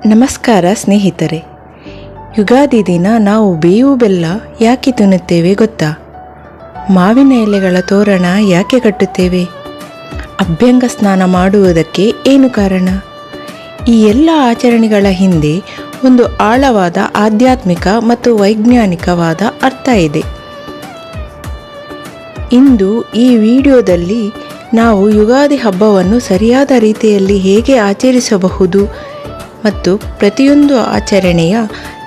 ನಮಸ್ಕಾರ ಸ್ನೇಹಿತರೆ. ಯುಗಾದಿ ದಿನ ನಾವು ಬೇವು ಬೆಲ್ಲ ಯಾಕೆ ತಿನ್ನುತ್ತೇವೆ ಗೊತ್ತಾ? ಮಾವಿನ ಎಲೆಗಳ ತೋರಣ ಯಾಕೆ ಕಟ್ಟುತ್ತೇವೆ? ಅಭ್ಯಂಗ ಸ್ನಾನ ಮಾಡುವುದಕ್ಕೆ ಏನು ಕಾರಣ? ಈ ಎಲ್ಲ ಆಚರಣೆಗಳ ಹಿಂದೆ ಒಂದು ಆಳವಾದ ಆಧ್ಯಾತ್ಮಿಕ ಮತ್ತು ವೈಜ್ಞಾನಿಕವಾದ ಅರ್ಥ ಇದೆ. ಇಂದು ಈ ವಿಡಿಯೋದಲ್ಲಿ ನಾವು ಯುಗಾದಿ ಹಬ್ಬವನ್ನು ಸರಿಯಾದ ರೀತಿಯಲ್ಲಿ ಹೇಗೆ ಆಚರಿಸಬಹುದು ಮತ್ತು ಪ್ರತಿಯೊಂದು ಆಚರಣೆಯ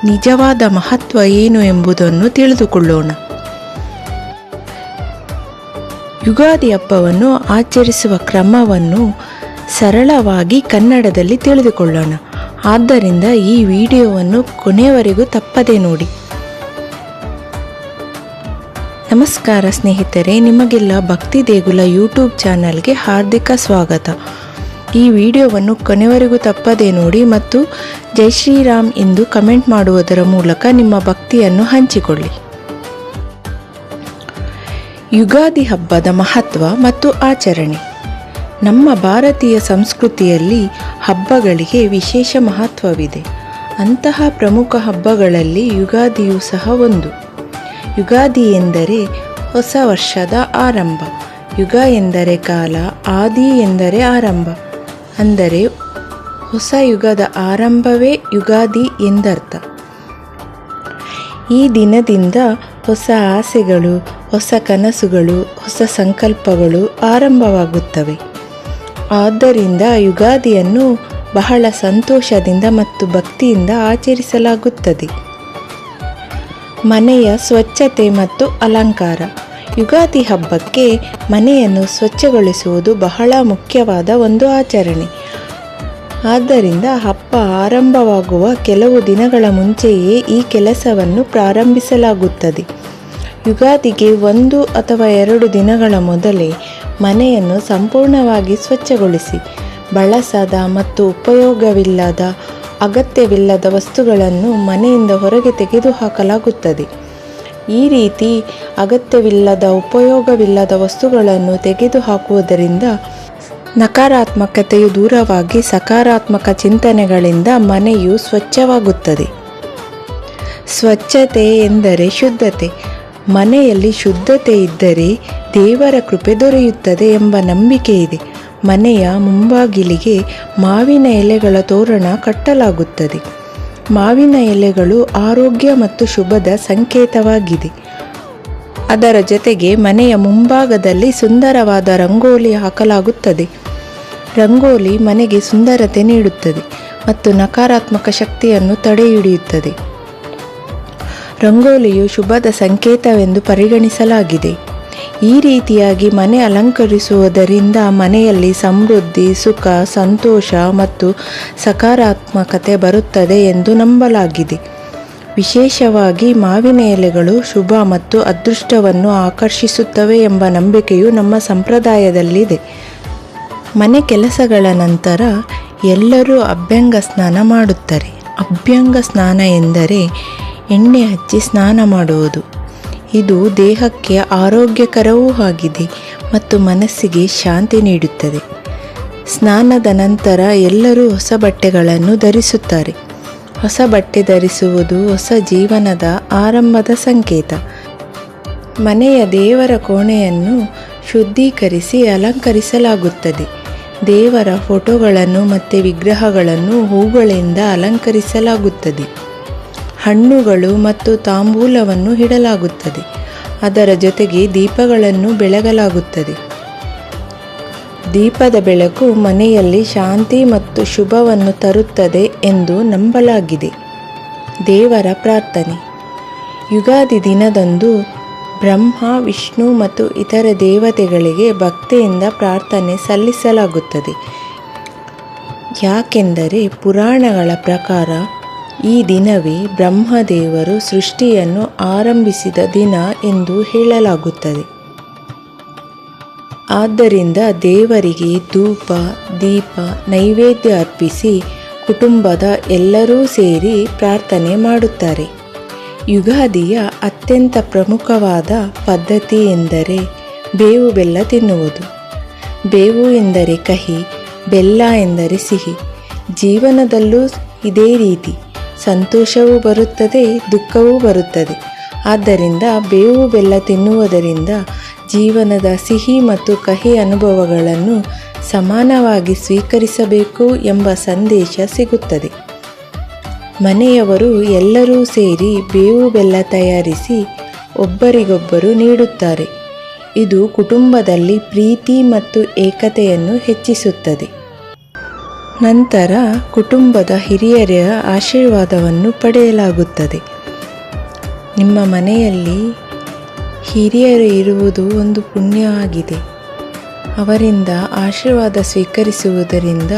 ನಿಜವಾದ ಮಹತ್ವ ಏನು ಎಂಬುದನ್ನು ತಿಳಿದುಕೊಳ್ಳೋಣ. ಯುಗಾದಿ ಹಬ್ಬವನ್ನು ಆಚರಿಸುವ ಕ್ರಮವನ್ನು ಸರಳವಾಗಿ ಕನ್ನಡದಲ್ಲಿ ತಿಳಿದುಕೊಳ್ಳೋಣ. ಆದ್ದರಿಂದ ಈ ವಿಡಿಯೋವನ್ನು ಕೊನೆಯವರೆಗೂ ತಪ್ಪದೇ ನೋಡಿ. ನಮಸ್ಕಾರ ಸ್ನೇಹಿತರೆ, ನಿಮಗೆಲ್ಲ ಭಕ್ತಿ ದೇಗುಲ ಯೂಟ್ಯೂಬ್ ಚಾನಲ್ಗೆ ಹಾರ್ದಿಕ ಸ್ವಾಗತ. ಈ ವಿಡಿಯೋವನ್ನು ಕೊನೆವರೆಗೂ ತಪ್ಪದೇ ನೋಡಿ ಮತ್ತು ಜೈ ಶ್ರೀರಾಮ್ ಎಂದು ಕಮೆಂಟ್ ಮಾಡುವುದರ ಮೂಲಕ ನಿಮ್ಮ ಭಕ್ತಿಯನ್ನು ಹಂಚಿಕೊಳ್ಳಿ. ಯುಗಾದಿ ಹಬ್ಬದ ಮಹತ್ವ ಮತ್ತು ಆಚರಣೆ. ನಮ್ಮ ಭಾರತೀಯ ಸಂಸ್ಕೃತಿಯಲ್ಲಿ ಹಬ್ಬಗಳಿಗೆ ವಿಶೇಷ ಮಹತ್ವವಿದೆ. ಅಂತಹ ಪ್ರಮುಖ ಹಬ್ಬಗಳಲ್ಲಿ ಯುಗಾದಿಯೂ ಸಹ ಒಂದು. ಯುಗಾದಿ ಎಂದರೆ ಹೊಸ ವರ್ಷದ ಆರಂಭ. ಯುಗ ಎಂದರೆ ಕಾಲ, ಆದಿ ಎಂದರೆ ಆರಂಭ, ಅಂದರೆ ಹೊಸ ಯುಗದ ಆರಂಭವೇ ಯುಗಾದಿ ಎಂದರ್ಥ. ಈ ದಿನದಿಂದ ಹೊಸ ಆಸೆಗಳು, ಹೊಸ ಕನಸುಗಳು, ಹೊಸ ಸಂಕಲ್ಪಗಳು ಆರಂಭವಾಗುತ್ತವೆ. ಆದ್ದರಿಂದ ಯುಗಾದಿಯನ್ನು ಬಹಳ ಸಂತೋಷದಿಂದ ಮತ್ತು ಭಕ್ತಿಯಿಂದ ಆಚರಿಸಲಾಗುತ್ತದೆ. ಮನೆಯ ಸ್ವಚ್ಛತೆ ಮತ್ತು ಅಲಂಕಾರ. ಯುಗಾದಿ ಹಬ್ಬಕ್ಕೆ ಮನೆಯನ್ನು ಸ್ವಚ್ಛಗೊಳಿಸುವುದು ಬಹಳ ಮುಖ್ಯವಾದ ಒಂದು ಆಚರಣೆ. ಆದ್ದರಿಂದ ಹಬ್ಬ ಆರಂಭವಾಗುವ ಕೆಲವು ದಿನಗಳ ಮುಂಚೆಯೇ ಈ ಕೆಲಸವನ್ನು ಪ್ರಾರಂಭಿಸಲಾಗುತ್ತದೆ. ಯುಗಾದಿಗೆ 1 ಅಥವಾ 2 ದಿನಗಳ ಮೊದಲೇ ಮನೆಯನ್ನು ಸಂಪೂರ್ಣವಾಗಿ ಸ್ವಚ್ಛಗೊಳಿಸಿ ಬಳಸದ ಮತ್ತು ಉಪಯೋಗವಿಲ್ಲದ, ಅಗತ್ಯವಿಲ್ಲದ ವಸ್ತುಗಳನ್ನು ಮನೆಯಿಂದ ಹೊರಗೆ ತೆಗೆದುಹಾಕಲಾಗುತ್ತದೆ. ಈ ರೀತಿ ಅಗತ್ಯವಿಲ್ಲದ, ಉಪಯೋಗವಿಲ್ಲದ ವಸ್ತುಗಳನ್ನು ತೆಗೆದುಹಾಕುವುದರಿಂದ ನಕಾರಾತ್ಮಕತೆಯು ದೂರವಾಗಿ ಸಕಾರಾತ್ಮಕ ಚಿಂತನೆಗಳಿಂದ ಮನೆಯು ಸ್ವಚ್ಛವಾಗುತ್ತದೆ. ಸ್ವಚ್ಛತೆ ಎಂದರೆ ಶುದ್ಧತೆ. ಮನೆಯಲ್ಲಿ ಶುದ್ಧತೆ ಇದ್ದರೆ ದೇವರ ಕೃಪೆ ದೊರೆಯುತ್ತದೆ ಎಂಬ ನಂಬಿಕೆ ಇದೆ. ಮನೆಯ ಮುಂಬಾಗಿಲಿಗೆ ಮಾವಿನ ಎಲೆಗಳ ತೋರಣ ಕಟ್ಟಲಾಗುತ್ತದೆ. ಮಾವಿನ ಎಲೆಗಳು ಆರೋಗ್ಯ ಮತ್ತು ಶುಭದ ಸಂಕೇತವಾಗಿದೆ. ಅದರ ಜೊತೆಗೆ ಮನೆಯ ಮುಂಭಾಗದಲ್ಲಿ ಸುಂದರವಾದ ರಂಗೋಲಿ ಹಾಕಲಾಗುತ್ತದೆ. ರಂಗೋಲಿ ಮನೆಗೆ ಸುಂದರತೆ ನೀಡುತ್ತದೆ ಮತ್ತು ನಕಾರಾತ್ಮಕ ಶಕ್ತಿಯನ್ನು ತಡೆಹಿಡಿಯುತ್ತದೆ. ರಂಗೋಲಿಯು ಶುಭದ ಸಂಕೇತವೆಂದು ಪರಿಗಣಿಸಲಾಗಿದೆ. ಈ ರೀತಿಯಾಗಿ ಮನೆ ಅಲಂಕರಿಸುವುದರಿಂದ ಮನೆಯಲ್ಲಿ ಸಮೃದ್ಧಿ, ಸುಖ, ಸಂತೋಷ ಮತ್ತು ಸಕಾರಾತ್ಮಕತೆ ಬರುತ್ತದೆ ಎಂದು ನಂಬಲಾಗಿದೆ. ವಿಶೇಷವಾಗಿ ಮಾವಿನ ಎಲೆಗಳು ಶುಭ ಮತ್ತು ಅದೃಷ್ಟವನ್ನು ಆಕರ್ಷಿಸುತ್ತವೆ ಎಂಬ ನಂಬಿಕೆಯು ನಮ್ಮ ಸಂಪ್ರದಾಯದಲ್ಲಿದೆ. ಮನೆ ಕೆಲಸಗಳ ನಂತರ ಎಲ್ಲರೂ ಅಭ್ಯಂಗ ಸ್ನಾನ ಮಾಡುತ್ತಾರೆ. ಅಭ್ಯಂಗ ಸ್ನಾನ ಎಂದರೆ ಎಣ್ಣೆ ಹಚ್ಚಿ ಸ್ನಾನ ಮಾಡುವುದು. ಇದು ದೇಹಕ್ಕೆ ಆರೋಗ್ಯಕರವೂ ಆಗಿದೆ ಮತ್ತು ಮನಸ್ಸಿಗೆ ಶಾಂತಿ ನೀಡುತ್ತದೆ. ಸ್ನಾನದ ನಂತರ ಎಲ್ಲರೂ ಹೊಸ ಬಟ್ಟೆಗಳನ್ನು ಧರಿಸುತ್ತಾರೆ. ಹೊಸ ಬಟ್ಟೆ ಧರಿಸುವುದು ಹೊಸ ಜೀವನದ ಆರಂಭದ ಸಂಕೇತ. ಮನೆಯ ದೇವರ ಕೋಣೆಯನ್ನು ಶುದ್ಧೀಕರಿಸಿ ಅಲಂಕರಿಸಲಾಗುತ್ತದೆ. ದೇವರ ಫೋಟೋಗಳನ್ನು ಮತ್ತು ವಿಗ್ರಹಗಳನ್ನು ಹೂಗಳಿಂದ ಅಲಂಕರಿಸಲಾಗುತ್ತದೆ. ಹಣ್ಣುಗಳು ಮತ್ತು ತಾಂಬೂಲವನ್ನು ಇಡಲಾಗುತ್ತದೆ. ಅದರ ಜೊತೆಗೆ ದೀಪಗಳನ್ನು ಬೆಳಗಲಾಗುತ್ತದೆ. ದೀಪದ ಬೆಳಕು ಮನೆಯಲ್ಲಿ ಶಾಂತಿ ಮತ್ತು ಶುಭವನ್ನು ತರುತ್ತದೆ ಎಂದು ನಂಬಲಾಗಿದೆ. ದೇವರ ಪ್ರಾರ್ಥನೆ. ಯುಗಾದಿ ದಿನದಂದು ಬ್ರಹ್ಮ, ವಿಷ್ಣು ಮತ್ತು ಇತರ ದೇವತೆಗಳಿಗೆ ಭಕ್ತಿಯಿಂದ ಪ್ರಾರ್ಥನೆ ಸಲ್ಲಿಸಲಾಗುತ್ತದೆ. ಯಾಕೆಂದರೆ ಪುರಾಣಗಳ ಪ್ರಕಾರ ಈ ದಿನವೇ ಬ್ರಹ್ಮದೇವರು ಸೃಷ್ಟಿಯನ್ನು ಆರಂಭಿಸಿದ ದಿನ ಎಂದು ಹೇಳಲಾಗುತ್ತದೆ. ಆದ್ದರಿಂದ ದೇವರಿಗೆ ಧೂಪ, ದೀಪ, ನೈವೇದ್ಯ ಅರ್ಪಿಸಿ ಕುಟುಂಬದ ಎಲ್ಲರೂ ಸೇರಿ ಪ್ರಾರ್ಥನೆ ಮಾಡುತ್ತಾರೆ. ಯುಗಾದಿಯ ಅತ್ಯಂತ ಪ್ರಮುಖವಾದ ಪದ್ಧತಿ ಎಂದರೆ ಬೇವು ಬೆಲ್ಲ ತಿನ್ನುವುದು. ಬೇವು ಎಂದರೆ ಕಹಿ, ಬೆಲ್ಲ ಎಂದರೆ ಸಿಹಿ. ಜೀವನದಲ್ಲೂ ಇದೇ ರೀತಿ ಸಂತೋಷವೂ ಬರುತ್ತದೆ, ದುಃಖವೂ ಬರುತ್ತದೆ. ಆದ್ದರಿಂದ ಬೇವು ಬೆಲ್ಲ ತಿನ್ನುವುದರಿಂದ ಜೀವನದ ಸಿಹಿ ಮತ್ತು ಕಹಿ ಅನುಭವಗಳನ್ನು ಸಮಾನವಾಗಿ ಸ್ವೀಕರಿಸಬೇಕು ಎಂಬ ಸಂದೇಶ ಸಿಗುತ್ತದೆ. ಮನೆಯವರು ಎಲ್ಲರೂ ಸೇರಿ ಬೇವು ಬೆಲ್ಲ ತಯಾರಿಸಿ ಒಬ್ಬರಿಗೊಬ್ಬರು ನೀಡುತ್ತಾರೆ. ಇದು ಕುಟುಂಬದಲ್ಲಿ ಪ್ರೀತಿ ಮತ್ತು ಏಕತೆಯನ್ನು ಹೆಚ್ಚಿಸುತ್ತದೆ. ನಂತರ ಕುಟುಂಬದ ಹಿರಿಯರ ಆಶೀರ್ವಾದವನ್ನು ಪಡೆಯಲಾಗುತ್ತದೆ. ನಿಮ್ಮ ಮನೆಯಲ್ಲಿ ಹಿರಿಯರು ಇರುವುದು ಒಂದು ಪುಣ್ಯ ಆಗಿದೆ. ಅವರಿಂದ ಆಶೀರ್ವಾದ ಸ್ವೀಕರಿಸುವುದರಿಂದ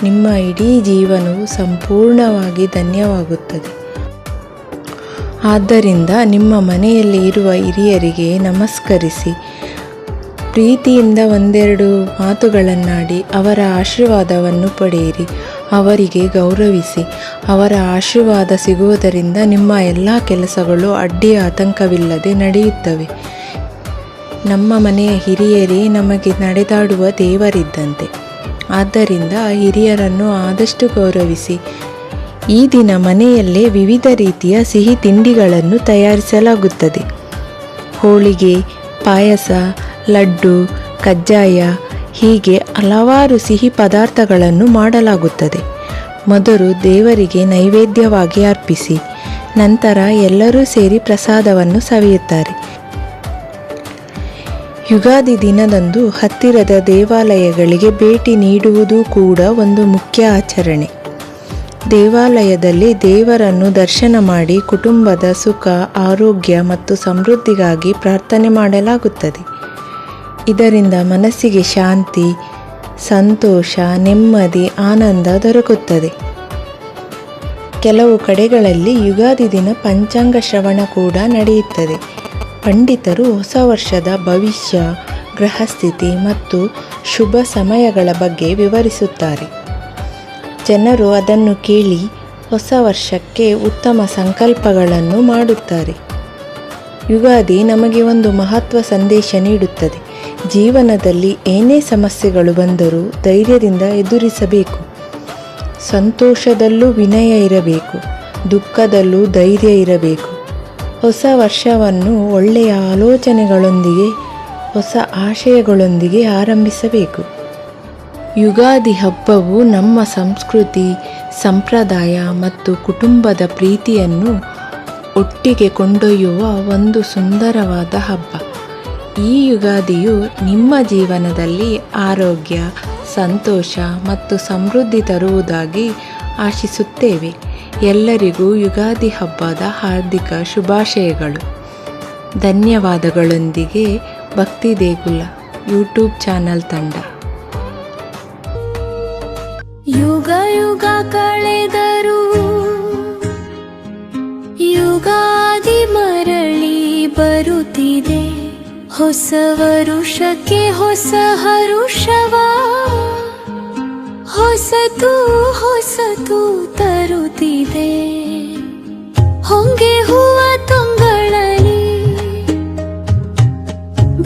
ನಿಮ್ಮ ಇಡೀ ಜೀವನವು ಸಂಪೂರ್ಣವಾಗಿ ಧನ್ಯವಾಗುತ್ತದೆ. ಆದ್ದರಿಂದ ನಿಮ್ಮ ಮನೆಯಲ್ಲಿ ಇರುವ ಹಿರಿಯರಿಗೆ ನಮಸ್ಕರಿಸಿ, ಪ್ರೀತಿಯಿಂದ ಒಂದೆರಡು ಮಾತುಗಳನ್ನಾಡಿ ಅವರ ಆಶೀರ್ವಾದವನ್ನು ಪಡೆಯಿರಿ. ಅವರಿಗೆ ಗೌರವಿಸಿ. ಅವರ ಆಶೀರ್ವಾದ ಸಿಗುವುದರಿಂದ ನಿಮ್ಮ ಎಲ್ಲ ಕೆಲಸಗಳು ಅಡ್ಡಿ ಆತಂಕವಿಲ್ಲದೆ ನಡೆಯುತ್ತವೆ. ನಮ್ಮ ಮನೆಯ ಹಿರಿಯರೇ ನಮಗೆ ನಡೆದಾಡುವ ದೇವರಿದ್ದಂತೆ. ಆದ್ದರಿಂದ ಹಿರಿಯರನ್ನು ಆದಷ್ಟು ಗೌರವಿಸಿ. ಈ ದಿನ ಮನೆಯಲ್ಲೇ ವಿವಿಧ ರೀತಿಯ ಸಿಹಿ ತಿಂಡಿಗಳನ್ನು ತಯಾರಿಸಲಾಗುತ್ತದೆ. ಹೋಳಿಗೆ, ಪಾಯಸ, ಲಡ್ಡು, ಕಜ್ಜಾಯ ಹೀಗೆ ಹಲವಾರು ಸಿಹಿ ಪದಾರ್ಥಗಳನ್ನು ಮಾಡಲಾಗುತ್ತದೆ. ಮೊದಲು ದೇವರಿಗೆ ನೈವೇದ್ಯವಾಗಿ ಅರ್ಪಿಸಿ, ನಂತರ ಎಲ್ಲರೂ ಸೇರಿ ಪ್ರಸಾದವನ್ನು ಸವಿಯುತ್ತಾರೆ. ಯುಗಾದಿ ದಿನದಂದು ಹತ್ತಿರದ ದೇವಾಲಯಗಳಿಗೆ ಭೇಟಿ ನೀಡುವುದು ಕೂಡ ಒಂದು ಮುಖ್ಯ ಆಚರಣೆ. ದೇವಾಲಯದಲ್ಲಿ ದೇವರನ್ನು ದರ್ಶನ ಮಾಡಿ ಕುಟುಂಬದ ಸುಖ, ಆರೋಗ್ಯ ಮತ್ತು ಸಮೃದ್ಧಿಗಾಗಿ ಪ್ರಾರ್ಥನೆ ಮಾಡಲಾಗುತ್ತದೆ. ಇದರಿಂದ ಮನಸ್ಸಿಗೆ ಶಾಂತಿ, ಸಂತೋಷ, ನೆಮ್ಮದಿ, ಆನಂದ ದೊರಕುತ್ತದೆ. ಕೆಲವು ಕಡೆಗಳಲ್ಲಿ ಯುಗಾದಿ ದಿನ ಪಂಚಾಂಗ ಶ್ರವಣ ಕೂಡ ನಡೆಯುತ್ತದೆ. ಪಂಡಿತರು ಹೊಸ ವರ್ಷದ ಭವಿಷ್ಯ, ಗ್ರಹಸ್ಥಿತಿ ಮತ್ತು ಶುಭ ಸಮಯಗಳ ಬಗ್ಗೆ ವಿವರಿಸುತ್ತಾರೆ. ಜನರು ಅದನ್ನು ಕೇಳಿ ಹೊಸ ವರ್ಷಕ್ಕೆ ಉತ್ತಮ ಸಂಕಲ್ಪಗಳನ್ನು ಮಾಡುತ್ತಾರೆ. ಯುಗಾದಿ ನಮಗೆ ಒಂದು ಮಹತ್ವ ಸಂದೇಶ ನೀಡುತ್ತದೆ. ಜೀವನದಲ್ಲಿ ಏನೇ ಸಮಸ್ಯೆಗಳು ಬಂದರೂ ಧೈರ್ಯದಿಂದ ಎದುರಿಸಬೇಕು. ಸಂತೋಷದಲ್ಲೂ ವಿನಯ ಇರಬೇಕು, ದುಃಖದಲ್ಲೂ ಧೈರ್ಯ ಇರಬೇಕು. ಹೊಸ ವರ್ಷವನ್ನು ಒಳ್ಳೆಯ ಆಲೋಚನೆಗಳೊಂದಿಗೆ, ಹೊಸ ಆಶಯಗಳೊಂದಿಗೆ ಆರಂಭಿಸಬೇಕು. ಯುಗಾದಿ ಹಬ್ಬವು ನಮ್ಮ ಸಂಸ್ಕೃತಿ, ಸಂಪ್ರದಾಯ ಮತ್ತು ಕುಟುಂಬದ ಪ್ರೀತಿಯನ್ನು ಒಟ್ಟಿಗೆ ಕೊಂಡೊಯ್ಯುವ ಒಂದು ಸುಂದರವಾದ ಹಬ್ಬ. ಈ ಯುಗಾದಿಯು ನಿಮ್ಮ ಜೀವನದಲ್ಲಿ ಆರೋಗ್ಯ, ಸಂತೋಷ ಮತ್ತು ಸಮೃದ್ಧಿ ತರುವುದಾಗಿ ಆಶಿಸುತ್ತೇವೆ. ಎಲ್ಲರಿಗೂ ಯುಗಾದಿ ಹಬ್ಬದ ಹಾರ್ದಿಕ ಶುಭಾಶಯಗಳು. ಧನ್ಯವಾದಗಳೊಂದಿಗೆ ಭಕ್ತಿ ದೇಗುಲ ಯೂಟ್ಯೂಬ್ ಚಾನಲ್ ತಂಡ. ಯುಗ ಯುಗ ಕಳೆದರೂ ಯುಗಾದಿ ಮರಳಿ ಬರುತ್ತಿದೆ. ಹೊಸ ವರುಷಕ್ಕೆ ಹೊಸ ಹರುಷವ, ಹೊಸತು ಹೊಸತು ತರುತ್ತಿದೆ. ಹೊಂಗೆ ಹೂವ ತೊಂಗಳಲ್ಲಿ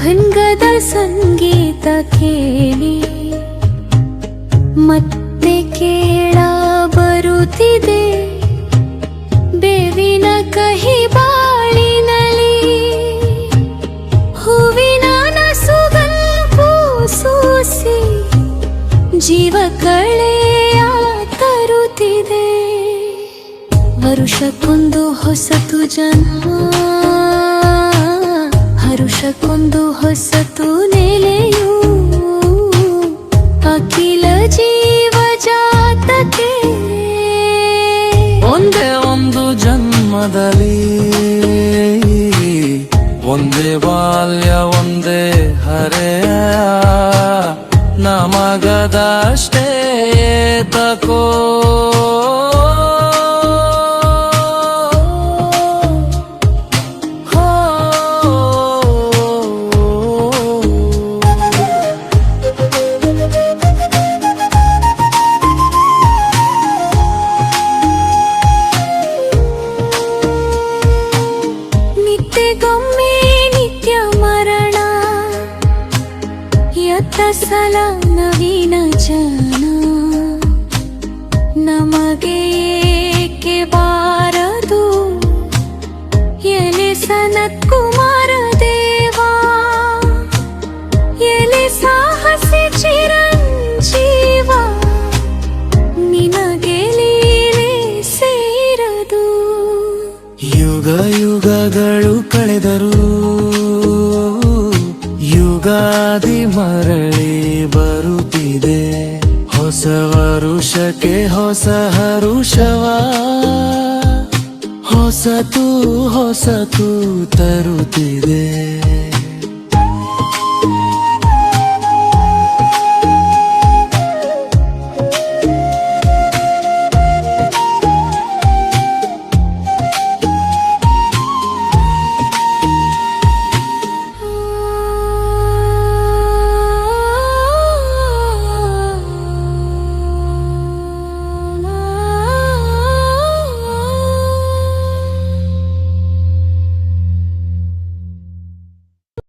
ಭಂಗದ ಸಂಗೀತ ಕೇಳಿ ಮತ್ತೆ ಕೇಳ ಬರುತ್ತಿದೆ. ಬೇವಿನ ಕಹಿ ಬಾಳಿನಲ್ಲಿ ಹೂವಿನ ನಸುಗಲ್ಪು ಸೂಸಿ ಜೀವ ಕಳೆಯ ತರುತ್ತಿದೆ. ವರುಷಕ್ಕೊಂದು ಹೊಸತು ಜನ್ಮ, ಹರುಷಕ್ಕೊಂದು ಹೊಸತು ನೆಲೆಯು. ಅಖಿಲ ಜೀವ ಜಾತಕ್ಕೆ ಒಂದೇ ಒಂದು ಜನ್ಮದಲ್ಲಿ ಒಂದೇ ಬಾಲ್ಯ, ಒಂದೇ ಹರೆಯ. ನಮಗದಷ್ಟೇ ತಕೋ ಸಲ ನವೀನ ಜನ ಏಕೆ ಬಾರದು ಎಲೆ ಸನತ್ ಕುಮಾರ ದೇವಾ ಎಲೆ ಸಾಹಸಿ ಚಿರಂಜೀವ ನಿನಗೆ ಲೀಲೆ ಸೇರದು ಯುಗ ಯುಗಗಳು ಕಳೆದರು ಯುಗಾದಿ ಮರಳಿ ಬರುತ್ತಿದೆ ಹೊಸ ವರುಷಕ್ಕೆ ಹೊಸ ಹರುಷವ ಹೊಸತು ಹೊಸತು ತರುತ್ತಿದೆ